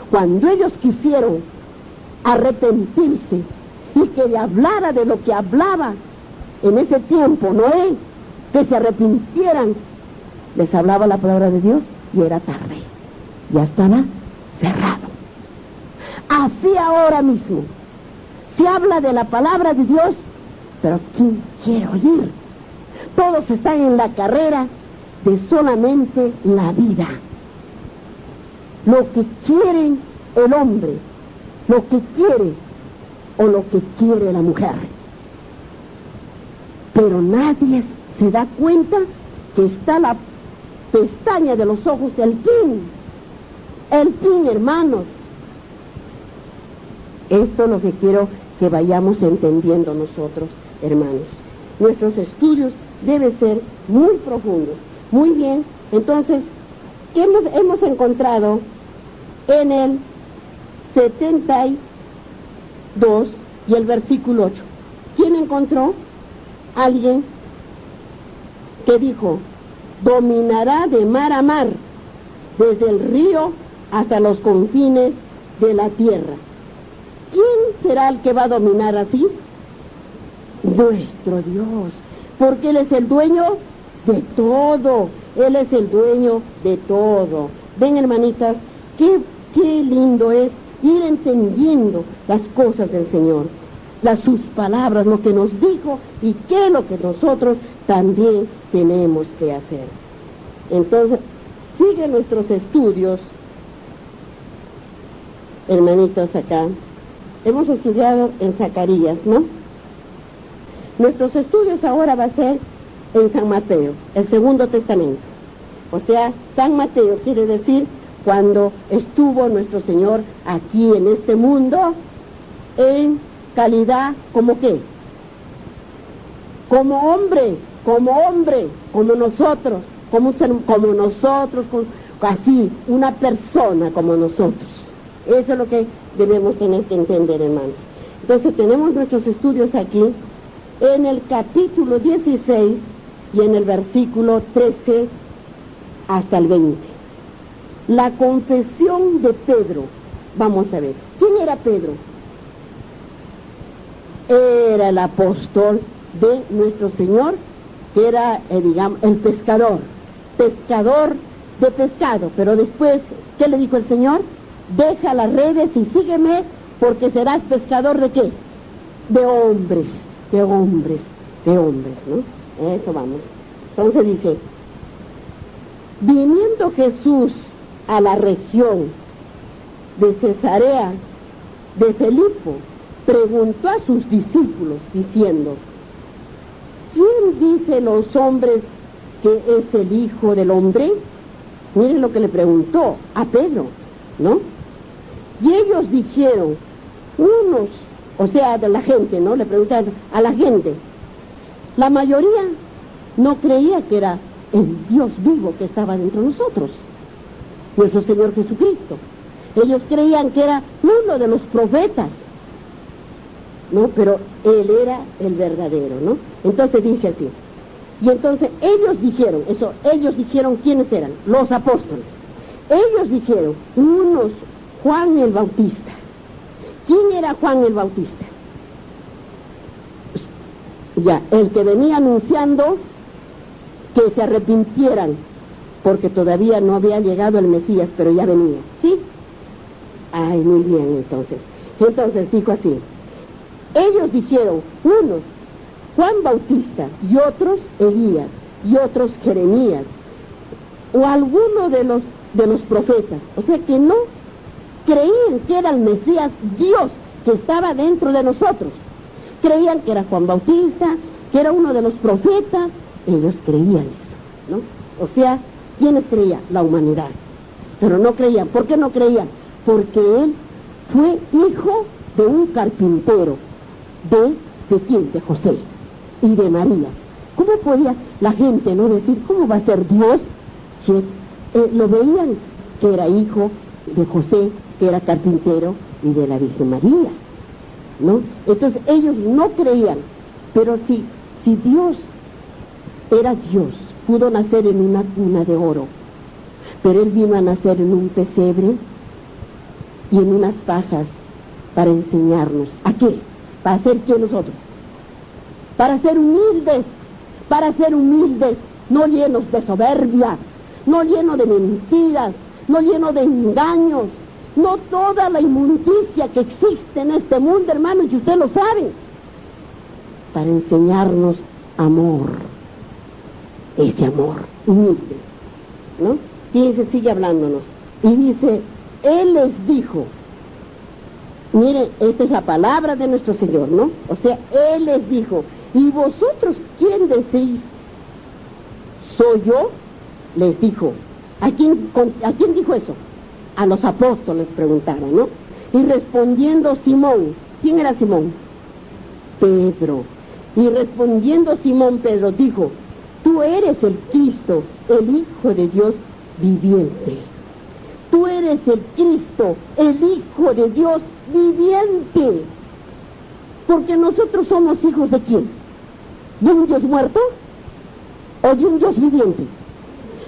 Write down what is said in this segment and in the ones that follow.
Cuando ellos quisieron arrepentirse y que le hablara de lo que hablaba en ese tiempo Noé, que se arrepintieran, les hablaba la palabra de Dios y era tarde, ya estaba cerrado. Así ahora mismo se habla de la palabra de Dios, pero ¿quién quiere oír? Todos están en la carrera de solamente la vida, lo que quiere el hombre, lo que quiere o lo que quiere la mujer. Pero nadie se da cuenta que está la pestaña de los ojos del fin. El fin, hermanos. Esto es lo que quiero que vayamos entendiendo nosotros, hermanos. Nuestros estudios deben ser muy profundos. Muy bien, entonces, ¿qué hemos encontrado en el 72 y el versículo 8? ¿Quién encontró? Alguien que dijo, dominará de mar a mar, desde el río hasta los confines de la tierra. ¿Quién será el que va a dominar así? Nuestro Dios, porque Él es el dueño de todo. Él es el dueño de todo. Ven, hermanitas, qué lindo es ir entendiendo las cosas del Señor, sus palabras, lo que nos dijo y qué es lo que nosotros también tenemos que hacer. Entonces, sigue nuestros estudios, hermanitos, acá. Hemos estudiado en Zacarías, ¿no? Nuestros estudios ahora va a ser en San Mateo, el Segundo Testamento. O sea, San Mateo quiere decir cuando estuvo nuestro Señor aquí en este mundo, en calidad, ¿como qué? Como hombre, como nosotros, así, una persona como nosotros. Eso es lo que debemos tener que entender, hermanos. Entonces tenemos nuestros estudios aquí, en el capítulo 16 y en el versículo 13 hasta el 20. La confesión de Pedro. Vamos a ver, ¿quién era Pedro? Era el apóstol de nuestro Señor, que era, digamos, el pescador de pescado. Pero después, ¿qué le dijo el Señor? Deja las redes y sígueme, porque serás pescador ¿de qué? De hombres, ¿no? Eso vamos. Entonces dice, viniendo Jesús a la región de Cesarea de Filipo, preguntó a sus discípulos diciendo, ¿quién dice los hombres que es el Hijo del Hombre? Miren lo que le preguntó a Pedro, ¿no? Y ellos dijeron, unos, o sea, de la gente, ¿no? Le preguntaron a la gente. La mayoría no creía que era el Dios vivo que estaba dentro de nosotros, nuestro Señor Jesucristo. Ellos creían que era uno de los profetas, ¿no? Pero Él era el verdadero, ¿no? Entonces dice así. Y entonces ellos dijeron, ¿quiénes eran? Los apóstoles. Ellos dijeron, unos, Juan el Bautista. ¿Quién era Juan el Bautista? Ya, el que venía anunciando que se arrepintieran, porque todavía no había llegado el Mesías, pero ya venía, ¿sí? Ay, muy bien, entonces dijo así, ellos dijeron, unos, Juan Bautista, y otros Elías, y otros Jeremías, o alguno de los profetas. O sea que no creían que era el Mesías Dios que estaba dentro de nosotros. Creían que era Juan Bautista, que era uno de los profetas. Ellos creían eso, ¿no? O sea, ¿quiénes creían? La humanidad. Pero no creían. ¿Por qué no creían? Porque él fue hijo de un carpintero. ¿De quién? De José y de María. ¿Cómo podía la gente no decir, cómo va a ser Dios? Si lo veían que era hijo de José, que era carpintero, y de la Virgen María, ¿no? Entonces ellos no creían. Pero si Dios era Dios, pudo nacer en una cuna de oro, pero Él vino a nacer en un pesebre, y en unas pajas para enseñarnos. ¿A qué? ¿Para ser qué nosotros? Para ser humildes, no llenos de soberbia, no llenos de mentiras, no llenos de engaños, no toda la inmundicia que existe en este mundo, hermanos, y usted lo sabe, para enseñarnos amor, ese amor humilde, ¿no? Fíjense, sigue hablándonos, y dice, Él les dijo, miren, esta es la palabra de nuestro Señor, ¿no? O sea, Él les dijo, ¿y vosotros quién decís? ¿Soy yo? Les dijo. ¿A quién dijo eso? A los apóstoles preguntaron, ¿no? Y respondiendo Simón, ¿quién era Simón? Pedro. Y respondiendo Simón Pedro dijo, tú eres el Cristo, el Hijo de Dios viviente. Tú eres el Cristo, el Hijo de Dios viviente. Porque nosotros somos hijos ¿de quién? ¿De un Dios muerto? ¿O de un Dios viviente?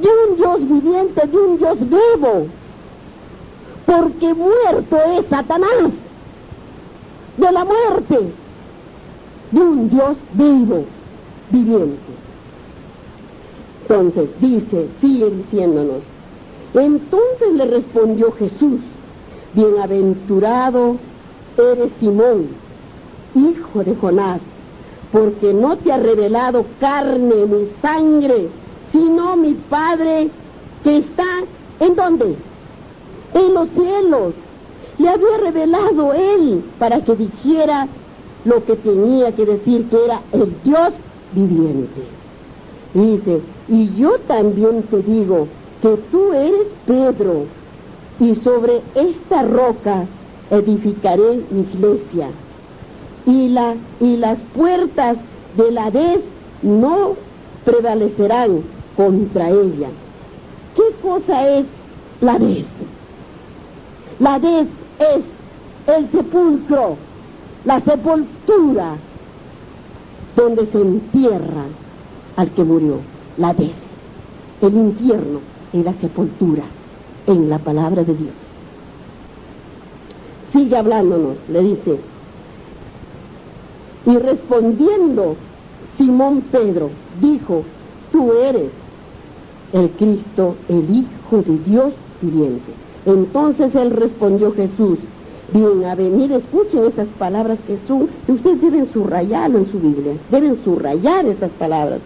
De un Dios viviente, de un Dios vivo. Porque muerto es Satanás. De la muerte. De un Dios vivo, viviente. Entonces, sigue diciéndonos. Entonces le respondió Jesús, bienaventurado eres Simón, hijo de Jonás, porque no te ha revelado carne ni sangre, sino mi Padre que está, ¿en dónde? En los cielos. Le había revelado Él para que dijera lo que tenía que decir, que era el Dios viviente. Y dice, y yo también te digo que tú eres Pedro, y sobre esta roca edificaré mi iglesia, y las puertas del Hades no prevalecerán contra ella. ¿Qué cosa es la Hades? La Hades es el sepulcro, la sepultura, donde se entierra al que murió. La Hades, el infierno y la sepultura, en la palabra de Dios. Sigue hablándonos, le dice, y respondiendo Simón Pedro, dijo, tú eres el Cristo, el Hijo de Dios viviente. Entonces él respondió Jesús, mire, escuchen estas palabras que ustedes deben subrayarlo en su Biblia, deben subrayar estas palabras.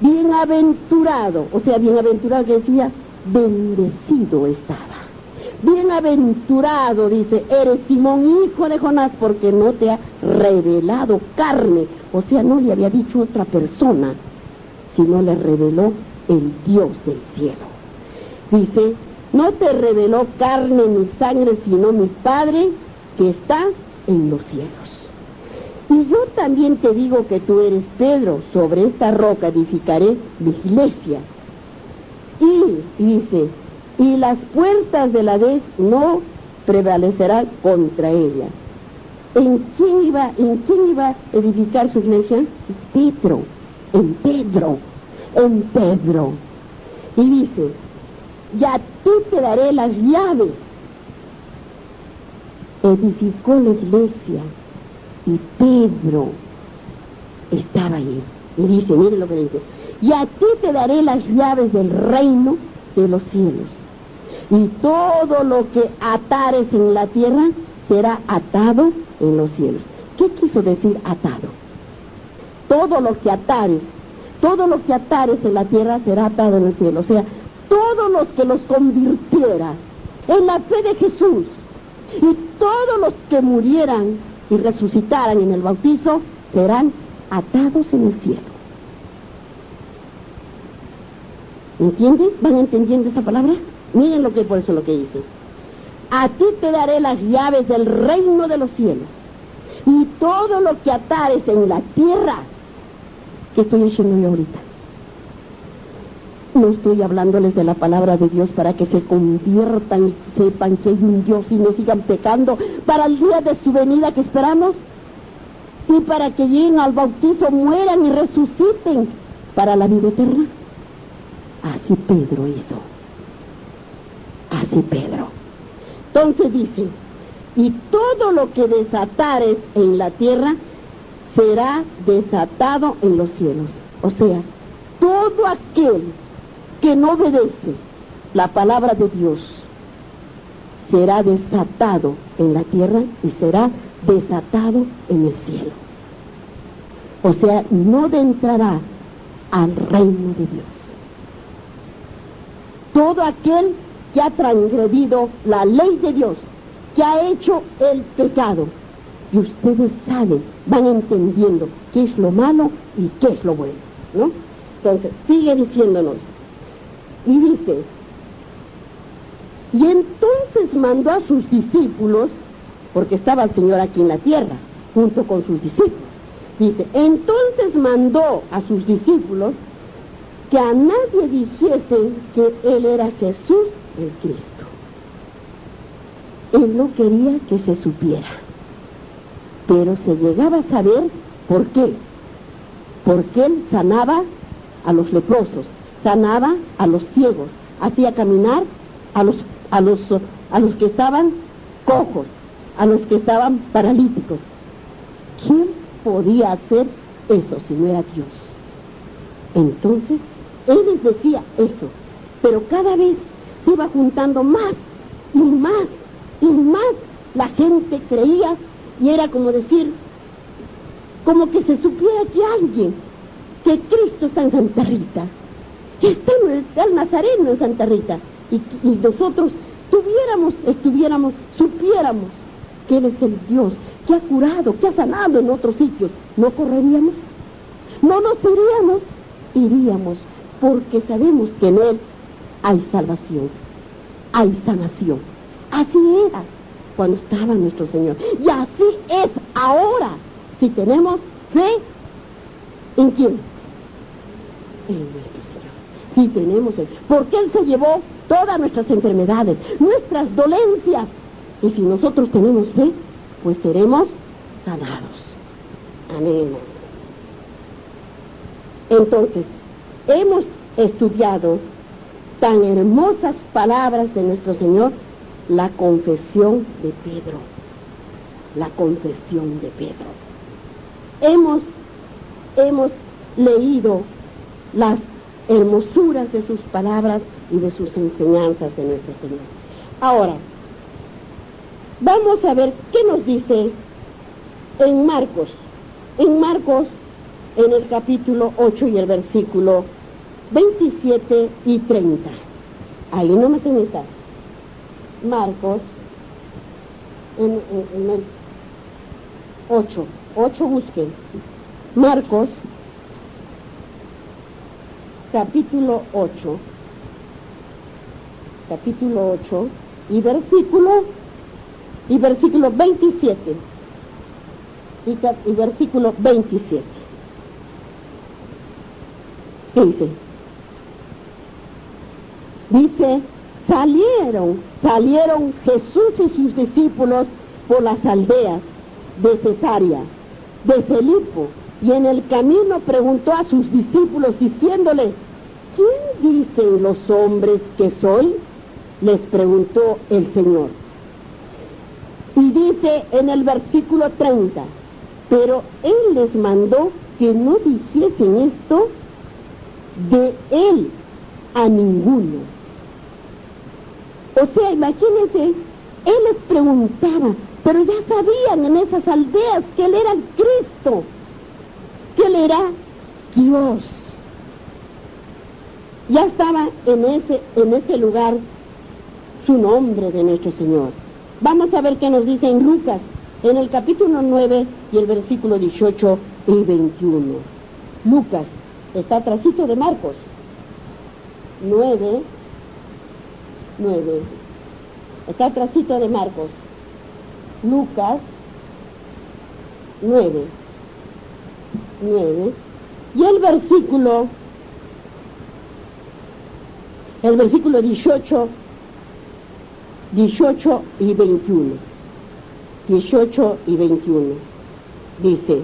Bienaventurado, o sea, bienaventurado que decía, bendecido estaba. Bienaventurado, dice, eres Simón, hijo de Jonás, porque no te ha revelado carne, o sea, no le había dicho otra persona, sino le reveló el Dios del cielo. Dice, no te reveló carne ni sangre, sino mi Padre que está en los cielos. Y yo también te digo que tú eres Pedro, sobre esta roca edificaré mi iglesia. Y dice, y las puertas del Hades no prevalecerán contra ella. ¿En quién iba a edificar su iglesia? En Pedro. Y dice, y a ti te daré las llaves. Edificó la iglesia y Pedro estaba allí. Y dice, miren lo que dice, y a ti te daré las llaves del reino de los cielos. Y todo lo que atares en la tierra será atado en los cielos. ¿Qué quiso decir atado? Todo lo que atares en la tierra será atado en el cielo. O sea, todos los que los convirtiera en la fe de Jesús y todos los que murieran y resucitaran en el bautizo serán atados en el cielo. ¿Entienden? ¿Van entendiendo esa palabra? Miren por eso lo que dice. A ti te daré las llaves del reino de los cielos. Y todo lo que atares en la tierra, ¿qué estoy diciendo yo ahorita? No estoy hablándoles de la palabra de Dios para que se conviertan y sepan que hay un Dios y no sigan pecando para el día de su venida que esperamos, y para que lleguen al bautizo, mueran y resuciten para la vida eterna. Así Pedro hizo. Así Pedro. Entonces dice, y todo lo que desatares en la tierra será desatado en los cielos. O sea, todo aquel que no obedece la palabra de Dios será desatado en la tierra y será desatado en el cielo. O sea, no entrará al reino de Dios. Todo aquel que ha transgredido la ley de Dios, que ha hecho el pecado, y ustedes saben, van entendiendo qué es lo malo y qué es lo bueno, ¿no? Entonces, sigue diciéndonos, y dice, y entonces mandó a sus discípulos, porque estaba el Señor aquí en la tierra, junto con sus discípulos, dice, entonces mandó a sus discípulos que a nadie dijesen que Él era Jesús el Cristo. Él no quería que se supiera, pero se llegaba a saber por qué. Porque Él sanaba a los leprosos, sanaba a los ciegos, hacía caminar a los que estaban cojos, a los que estaban paralíticos. ¿Quién podía hacer eso si no era Dios? Entonces, Él les decía eso, pero cada vez se iba juntando más y más y más. La gente creía y era como decir, como que se supiera que alguien, que Cristo está en Santa Rita, que está el Nazareno en Santa Rita, y nosotros supiéramos que Él es el Dios que ha curado, que ha sanado en otros sitios. ¿No correríamos? ¿No nos iríamos? Porque sabemos que en Él hay salvación, hay sanación. Así era cuando estaba nuestro Señor. Y así es ahora, si tenemos fe. ¿En quién? En nuestro Señor. Si tenemos fe. Porque Él se llevó todas nuestras enfermedades, nuestras dolencias. Y si nosotros tenemos fe, pues seremos sanados. Amén. Entonces, hemos estudiado tan hermosas palabras de nuestro Señor, la confesión de Pedro. La confesión de Pedro. Hemos leído las hermosuras de sus palabras y de sus enseñanzas de nuestro Señor. Ahora, vamos a ver qué nos dice en Marcos. En Marcos, en el capítulo 8 y el versículo 27 y 30. Ahí no me tenés. Marcos, en el 8 busquen. Marcos, capítulo 8 y versículo 27 y versículo 27. ¿Qué dice? Dice, salieron Jesús y sus discípulos por las aldeas de Cesarea, de Filipo, y en el camino preguntó a sus discípulos diciéndoles, ¿quién dicen los hombres que soy? Les preguntó el Señor. Y dice en el versículo 30, pero Él les mandó que no dijesen esto de Él a ninguno. O sea, imagínense, Él les preguntaba, pero ya sabían en esas aldeas que Él era el Cristo, que Él era Dios. Ya estaba en ese lugar su nombre de nuestro Señor. Vamos a ver qué nos dice en Lucas, en el capítulo 9 y el versículo 18 y 21. Lucas, está atrásito de Marcos. 9, está atrásito de Marcos. Lucas 9, y el versículo 18 y 21. 18 y 21. Dice,